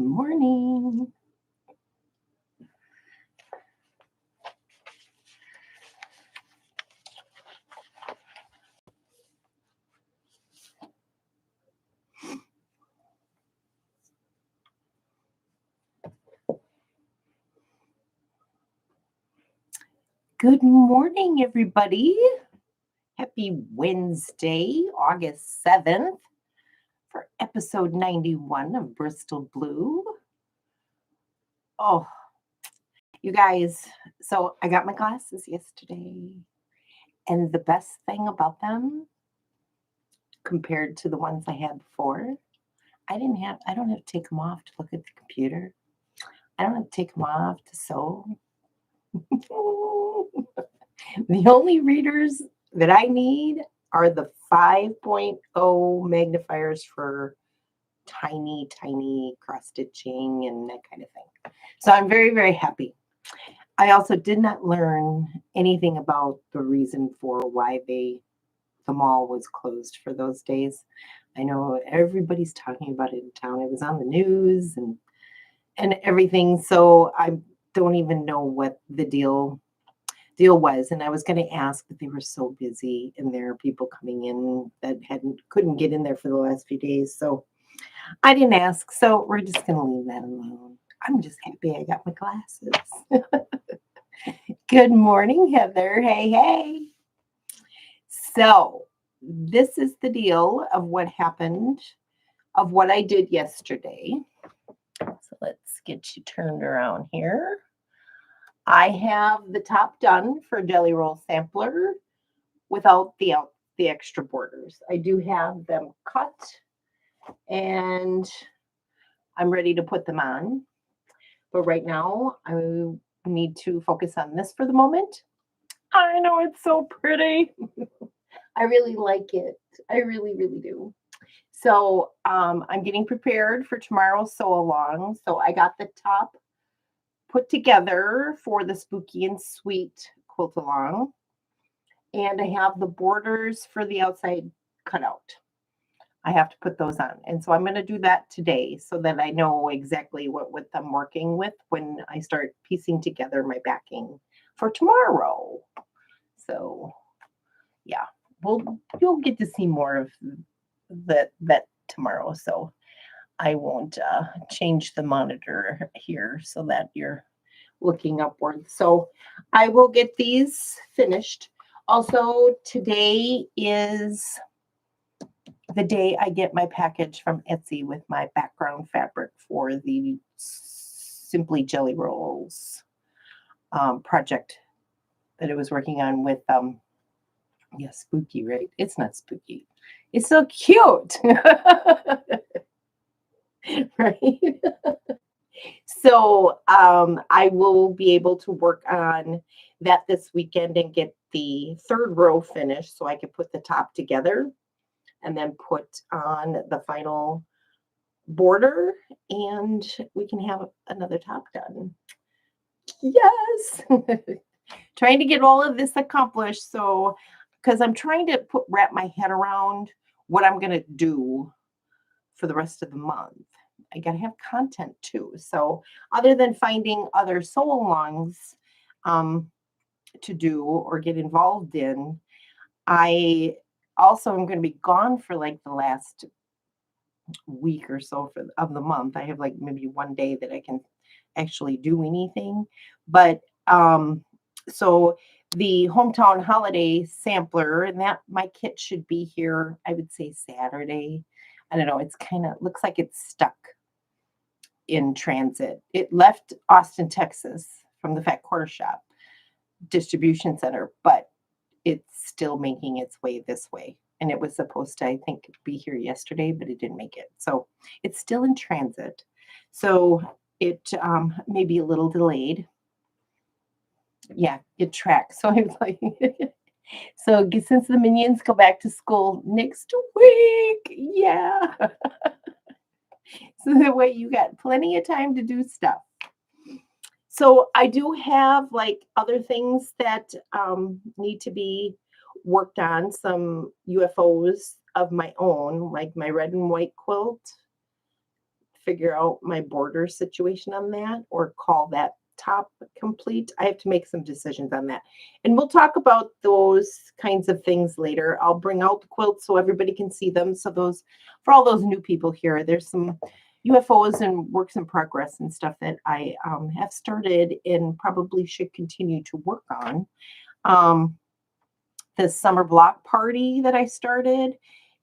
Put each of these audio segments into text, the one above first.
morning. Good morning, everybody. Happy Wednesday, August 7th, for episode 91 of Bristol Blue. Oh, you guys, so I got my glasses yesterday, and the best thing about them, compared to the ones I had before, I don't have to take them off to look at the computer. I don't have to take them off to sew. The only readers that I need are the 5.0 magnifiers for tiny cross-stitching and that kind of thing. So I'm very, very happy. I also did not learn anything about the reason for why the mall was closed for those days. I know everybody's talking about it in town. It was on the news and everything. So I don't even know what the deal was, and I was going to ask, but they were so busy, and there are people coming in that couldn't get in there for the last few days, so I didn't ask. So we're just going to leave that alone. I'm just happy I got my glasses. Good morning, Heather. Hey. So this is the deal of what happened, of what I did yesterday. So let's get you turned around here. I have the top done for Jelly Roll Sampler without the extra borders. I do have them cut, and I'm ready to put them on. But right now, I need to focus on this for the moment. I know it's so pretty. I really like it. I really, really do. So I'm getting prepared for tomorrow's sew along. So I got the top put together for the Spooky and Sweet quilt along, and I have the borders for the outside cut out. I have to put those on, and so I'm going to do that today so that I know exactly what width I'm working with when I start piecing together my backing for tomorrow. So yeah, you'll get to see more of that tomorrow. So I won't change the monitor here so that you're looking upward. So I will get these finished. Also, today is the day I get my package from Etsy with my background fabric for the Simply Jelly Rolls project that I was working on with, spooky, right? It's not spooky. It's so cute. Right? So I will be able to work on that this weekend and get the third row finished so I can put the top together and then put on the final border, and we can have another top done. Yes. Trying to get all of this accomplished. So, because I'm trying to wrap my head around what I'm going to do for the rest of the month. I got to have content too. So other than finding other sew alongs to do or get involved in, I also am going to be gone for like the last week or so of the month. I have like maybe one day that I can actually do anything. But so the hometown holiday sampler, and that my kit should be here, I would say Saturday. I don't know. It's kind of looks like it's stuck in transit. It left Austin, Texas from the Fat Quarter Shop distribution center, but it's still making its way this way. And it was supposed to, I think, be here yesterday, but it didn't make it. So it's still in transit. So it may be a little delayed. Yeah, it tracks. So I was like, so since the minions go back to school next week, yeah. So that way you got plenty of time to do stuff. So I do have like other things that need to be worked on, some UFOs of my own, like my red and white quilt figure out my border situation on that or call that top complete. I have to make some decisions on that. And we'll talk about those kinds of things later. I'll bring out the quilts so everybody can see them. So those, for all those new people here, there's some UFOs and works in progress and stuff that I have started and probably should continue to work on. The summer block party that I started.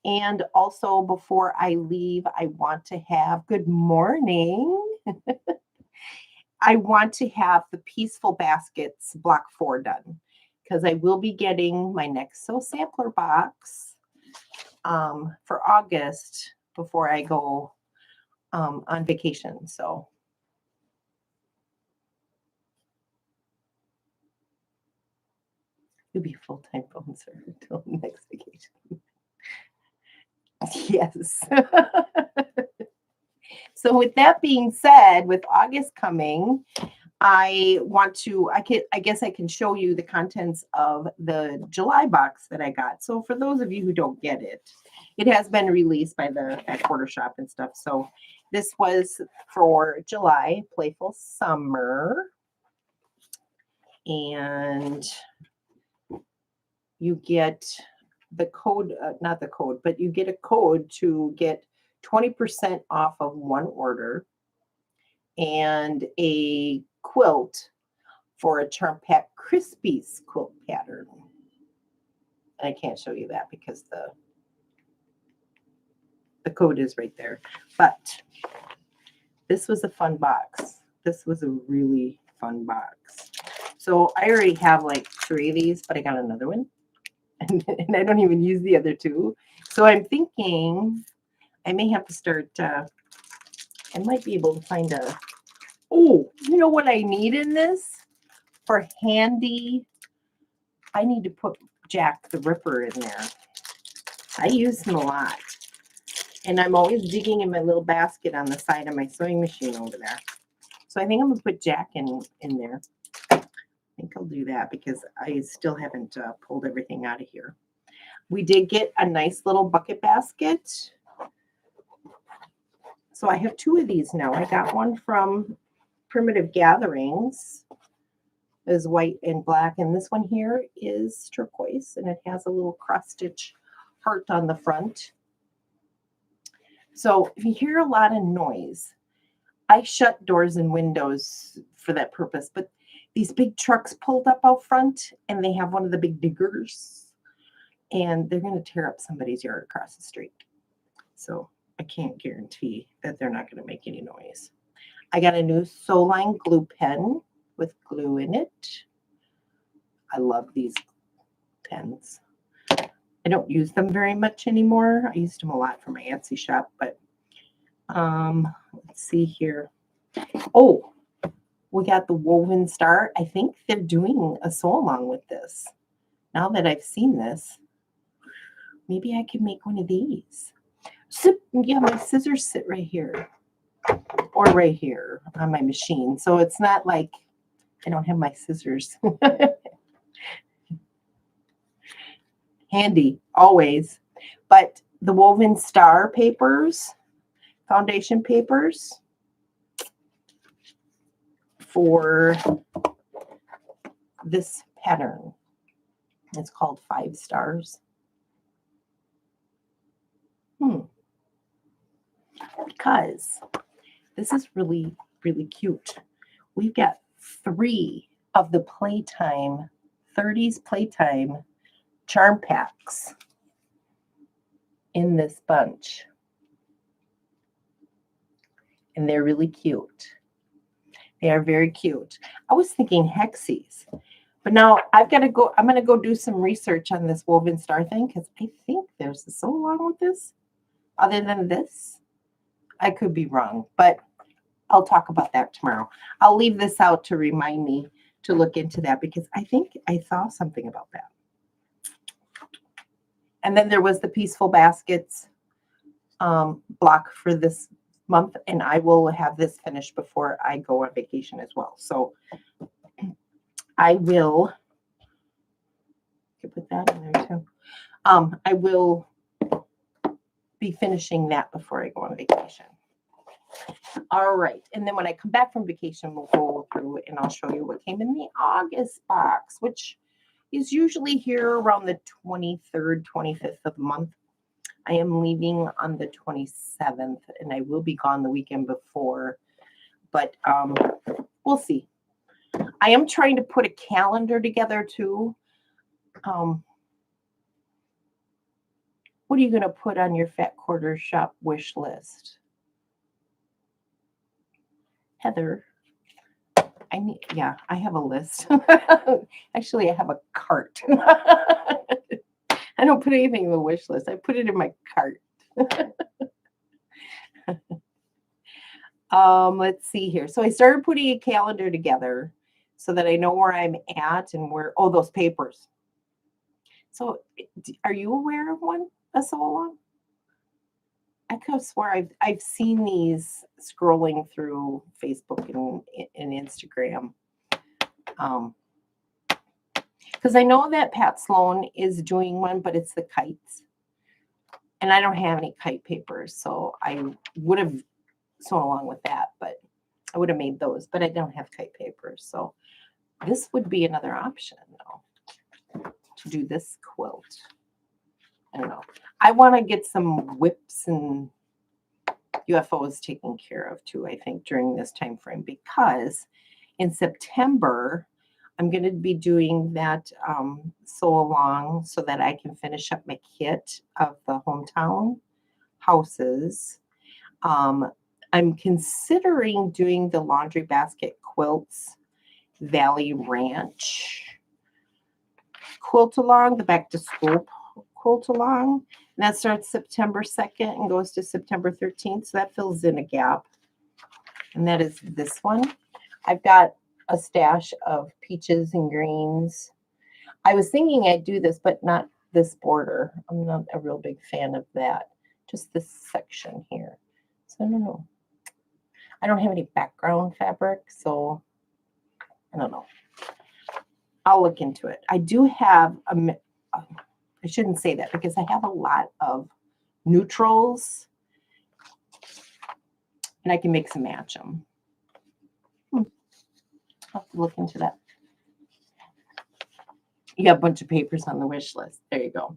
And also before I leave, I want to have, good morning. I want to have the Peaceful Baskets block 4 done because I will be getting my next Sew Sampler box for August before I go on vacation. So you'll be a full-time phone server until the next vacation. Yes. So with that being said, with August coming, I guess I can show you the contents of the July box that I got. So for those of you who don't get it, it has been released by the at Quarter Shop and stuff. So this was for July, Playful Summer. And you get the code, not the code, but you get a code to get 20% off of one order and a quilt for a Charm Pack Crispies quilt pattern. And I can't show you that because the code is right there. But this was a fun box. This was a really fun box. So I already have like 3 of these, but I got another one. And I don't even use the other 2. So I'm thinking I may have to start, I might be able to find oh, you know what I need in this? For handy, I need to put Jack the Ripper in there. I use him a lot. And I'm always digging in my little basket on the side of my sewing machine over there. So I think I'm going to put Jack in there. I think I'll do that because I still haven't pulled everything out of here. We did get a nice little bucket basket. So I have 2 of these now. I got one from Primitive Gatherings. Is white and black, and this one here is turquoise, and it has a little cross stitch heart on the front. So if you hear a lot of noise, I shut doors and windows for that purpose, but these big trucks pulled up out front, and they have one of the big diggers, and they're going to tear up somebody's yard across the street. So I can't guarantee that they're not going to make any noise. I got a new Sew Line glue pen with glue in it. I love these pens. I don't use them very much anymore. I used them a lot for my Etsy shop, but let's see here. Oh, we got the Woven Star. I think they're doing a sew along with this. Now that I've seen this, maybe I could make one of these. So, yeah, my scissors sit right here or right here on my machine. So it's not like I don't have my scissors. Handy, always. But the Woven Star papers, foundation papers for this pattern. It's called 5 Stars. Because this is really, really cute. We've got 3 of the Playtime, 30s Playtime charm packs in this bunch. And they're really cute. They are very cute. I was thinking Hexies, but now I've got to go. I'm going to go do some research on this Woven Star thing because I think there's a sew along with this. Other than this, I could be wrong, but I'll talk about that tomorrow. I'll leave this out to remind me to look into that because I think I saw something about that. And then there was the Peaceful Baskets block for this month, and I will have this finished before I go on vacation as well. So I will put that in there too. I will be finishing that before I go on vacation. All right. And then when I come back from vacation, we'll go through and I'll show you what came in the August box, which is usually here around the 23rd, 25th of the month. I am leaving on the 27th and I will be gone the weekend before, but we'll see. I am trying to put a calendar together too. What are you going to put on your Fat Quarter Shop wish list? Heather, I have a list. Actually, I have a cart. I don't put anything in the wish list. I put it in my cart. Let's see here. So I started putting a calendar together so that I know where I'm at and where, those papers. So are you aware of one, a sew along? I could have swore I've seen these scrolling through Facebook and Instagram. Because I know that Pat Sloan is doing one, but it's the kites. And I don't have any kite papers, so I would have sewn along with that, but I would have made those, but I don't have kite papers. So this would be another option, though, to do this quilt. I don't know. I want to get some whips and UFOs taken care of too, I think, during this time frame, because in September, I'm going to be doing that sew along so that I can finish up my kit of the hometown houses. I'm considering doing the laundry basket quilts Valley Ranch quilt along, the back to school quilt along. And that starts September 2nd and goes to September 13th. So that fills in a gap. And that is this one. I've got a stash of peaches and greens. I was thinking I'd do this, but not this border. I'm not a real big fan of that. Just this section here. So I don't know. I don't have any background fabric, so I don't know. I'll look into it. I do have I shouldn't say that because I have a lot of neutrals and I can mix and match them. I'll have to look into that. You got a bunch of papers on the wish list. There you go.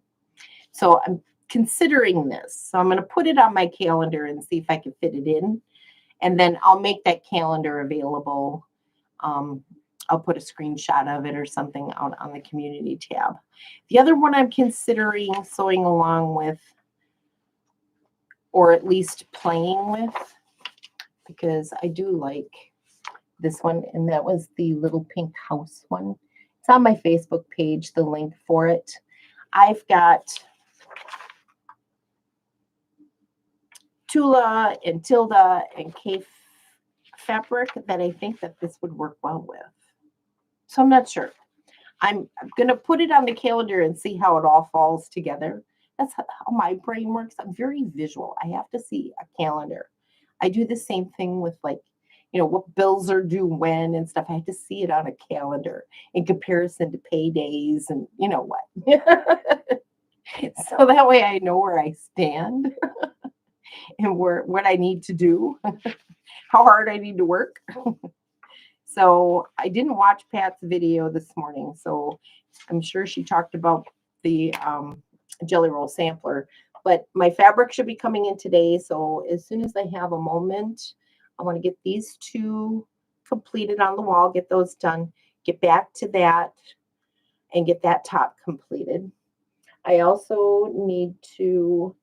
So I'm considering this. So I'm going to put it on my calendar and see if I can fit it in. And then I'll make that calendar available. I'll put a screenshot of it or something out on the community tab. The other one I'm considering sewing along with, or at least playing with, because I do like this one, and that was the little pink house one. It's on my Facebook page, the link for it. I've got Tula and Tilda and K fabric that I think that this would work well with. So I'm not sure. I'm going to put it on the calendar and see how it all falls together. That's how my brain works. I'm very visual. I have to see a calendar. I do the same thing with, like, what bills are due when and stuff. I have to see it on a calendar in comparison to paydays and you know what. So that way I know where I stand and what I need to do, how hard I need to work. So I didn't watch Pat's video this morning, so I'm sure she talked about the jelly roll sampler, but my fabric should be coming in today. So as soon as I have a moment, I want to get these two completed on the wall, get those done, get back to that and get that top completed. I also need to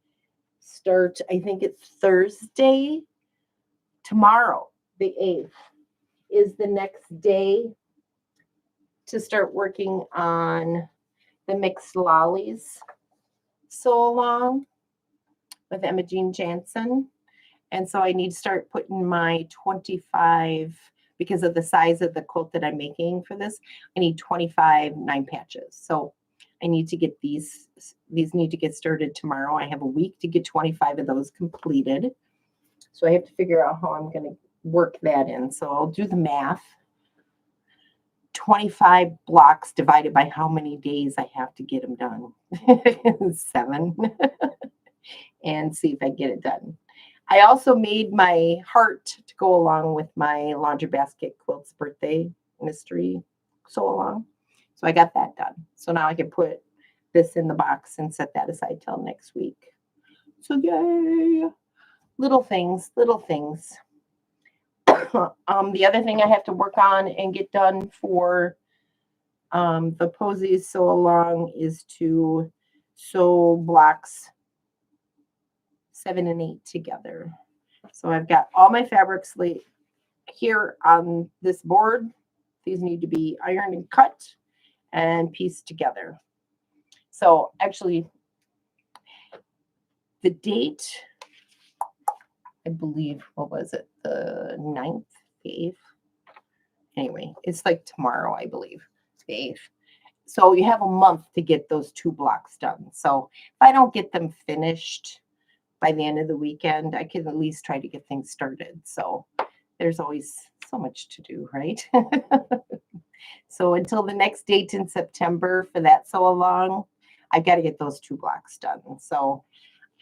start, I think it's Thursday, tomorrow, the 8th. Is the next day to start working on the mixed lollies sew along with Emma Jean Jansen. And so I need to start putting my 25, because of the size of the quilt that I'm making for this, I need 25 9 patches. So I need to get these need to get started tomorrow. I have a week to get 25 of those completed. So I have to figure out how I'm going to work that in. So I'll do the math. 25 blocks divided by how many days I have to get them done. 7. And see if I get it done. I also made my heart to go along with my laundry basket quilt's birthday mystery sew along. So I got that done. So now I can put this in the box and set that aside till next week. So yay! Little things, little things. The other thing I have to work on and get done for the posies sew along is to sew blocks 7 and 8 together. So I've got all my fabrics here on this board. These need to be ironed and cut and pieced together. So actually, the date, I believe, what was it? The 9th, the 8th? Anyway, it's like tomorrow, I believe, the 8th. So you have a month to get those 2 blocks done. So if I don't get them finished by the end of the weekend, I can at least try to get things started. So there's always so much to do, right? So until the next date in September for that sew along, I've got to get those 2 blocks done. So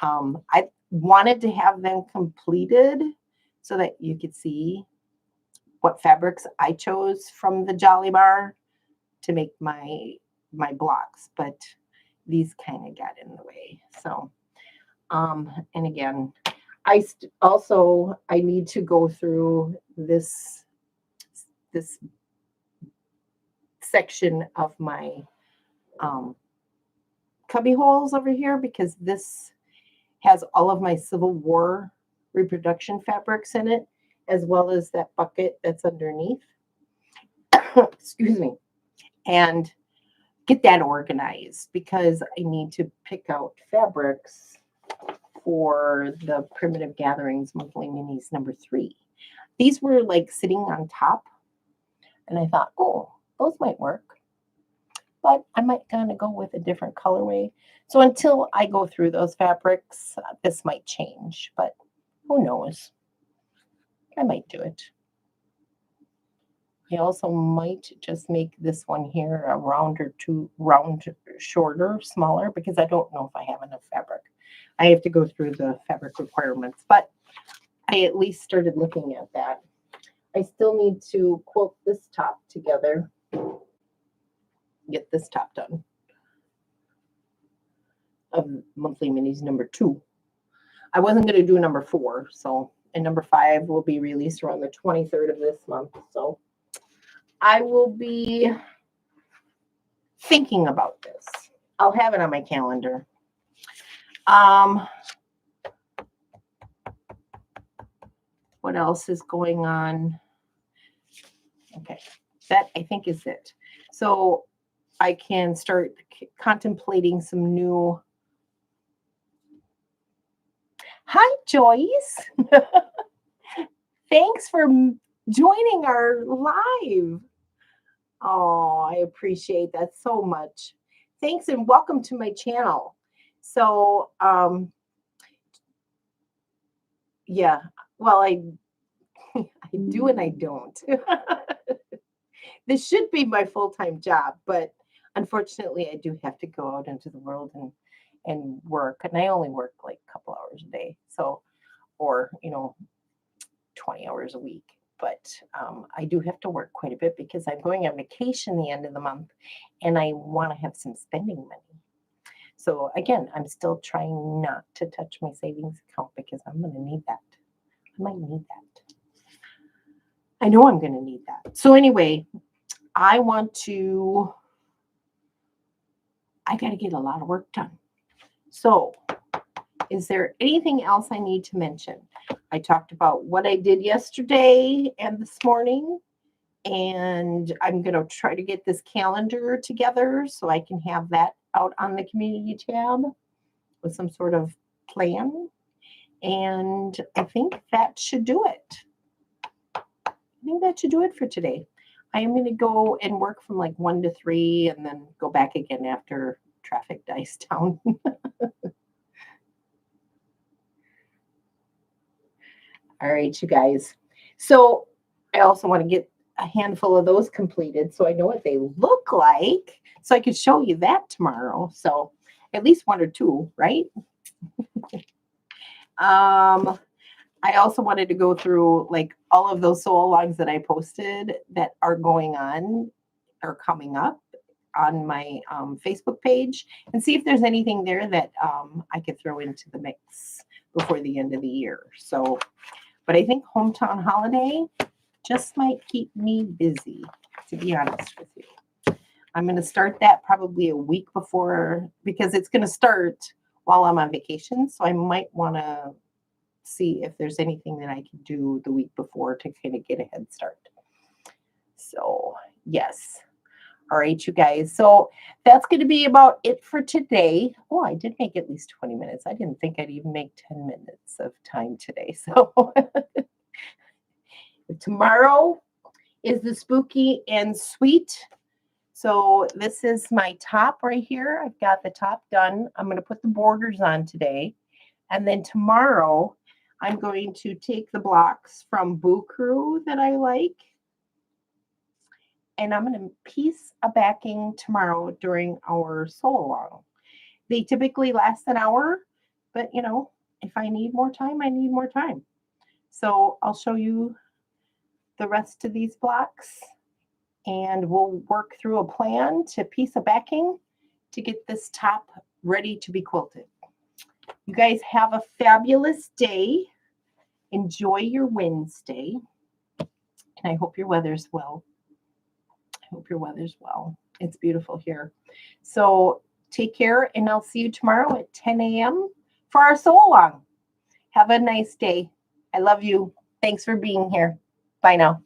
I wanted to have them completed so that you could see what fabrics I chose from the Jolly Bar to make my blocks, but these kind of got in the way. So and again, I need to go through this section of my cubby holes over here, because this has all of my Civil War reproduction fabrics in it, as well as that bucket that's underneath. Excuse me. And get that organized, because I need to pick out fabrics for the Primitive Gatherings Monthly Minis number 3. These were like sitting on top, and I thought, oh, those might work, but I might kind of go with a different colorway. So until I go through those fabrics, this might change, but who knows? I might do it. I also might just make this one here a round shorter, smaller, because I don't know if I have enough fabric. I have to go through the fabric requirements, but I at least started looking at that. I still need to quilt this top together, get this top done of Monthly Minis number 2. I wasn't going to do number 4, so, and number 5 will be released around the 23rd of this month. So I will be thinking about this. I'll have it on my calendar. What else is going on? Okay, that I think is it. So I can start contemplating some new. Hi, Joyce. Thanks for joining our live. Oh, I appreciate that so much. Thanks and welcome to my channel. So, yeah, well, I do and I don't. This should be my full-time job, but unfortunately, I do have to go out into the world and work, and I only work like a couple hours a day, so, or 20 hours a week. But I do have to work quite a bit because I'm going on vacation the end of the month, and I want to have some spending money. So again, I'm still trying not to touch my savings account because I'm going to need that. I might need that. I know I'm going to need that. So anyway, I got to get a lot of work done. So is there anything else I need to mention? I talked about what I did yesterday and this morning, and I'm going to try to get this calendar together so I can have that out on the community tab with some sort of plan. And I think that should do it. For today. I am going to go and work from like 1 to 3 and then go back again after traffic dies down. All right, you guys. So I also want to get a handful of those completed so I know what they look like, so I could show you that tomorrow. So at least 1 or 2, right? I also wanted to go through like all of those sew-alongs that I posted that are going on or coming up on my Facebook page and see if there's anything there that I could throw into the mix before the end of the year. So, but I think Hometown Holiday just might keep me busy, to be honest with you. I'm going to start that probably a week before because it's going to start while I'm on vacation. So I might want to see if there's anything that I can do the week before to kind of get a head start. So, yes. All right, you guys. So that's going to be about it for today. Oh, I did make at least 20 minutes. I didn't think I'd even make 10 minutes of time today. So tomorrow is the spooky and sweet. So this is my top right here. I've got the top done. I'm going to put the borders on today. And then tomorrow, I'm going to take the blocks from Boo Crew that I like. And I'm going to piece a backing tomorrow during our sew along. They typically last an hour, but you know, if I need more time, I need more time. So I'll show you the rest of these blocks and we'll work through a plan to piece a backing to get this top ready to be quilted. You guys have a fabulous day. Enjoy your Wednesday. And I hope your weather's well. I hope your weather's well. It's beautiful here. So take care, and I'll see you tomorrow at 10 a.m. for our sew along. Have a nice day. I love you. Thanks for being here. Bye now.